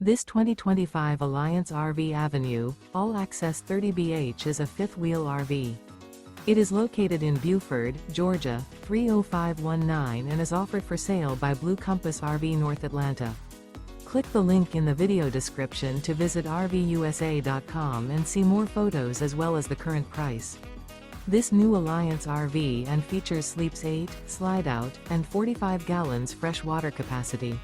This 2025 Alliance RV Avenue, all-access 30BH is a fifth-wheel RV. It is located in Buford, Georgia, 30519 and is offered for sale by Blue Compass RV North Atlanta. Click the link in the video description to visit RVUSA.com and see more photos as well as the current price. This new Alliance RV and features sleeps 8, slide-out, and 45 gallons fresh water capacity.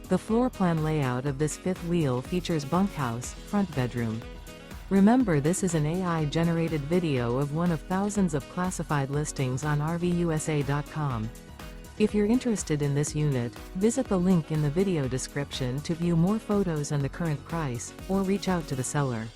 The floor plan layout of this fifth wheel features bunkhouse, front bedroom. Remember, this is an AI-generated video of one of thousands of classified listings on RVUSA.com. If you're interested in this unit, visit the link in the video description to view more photos and the current price, or reach out to the seller.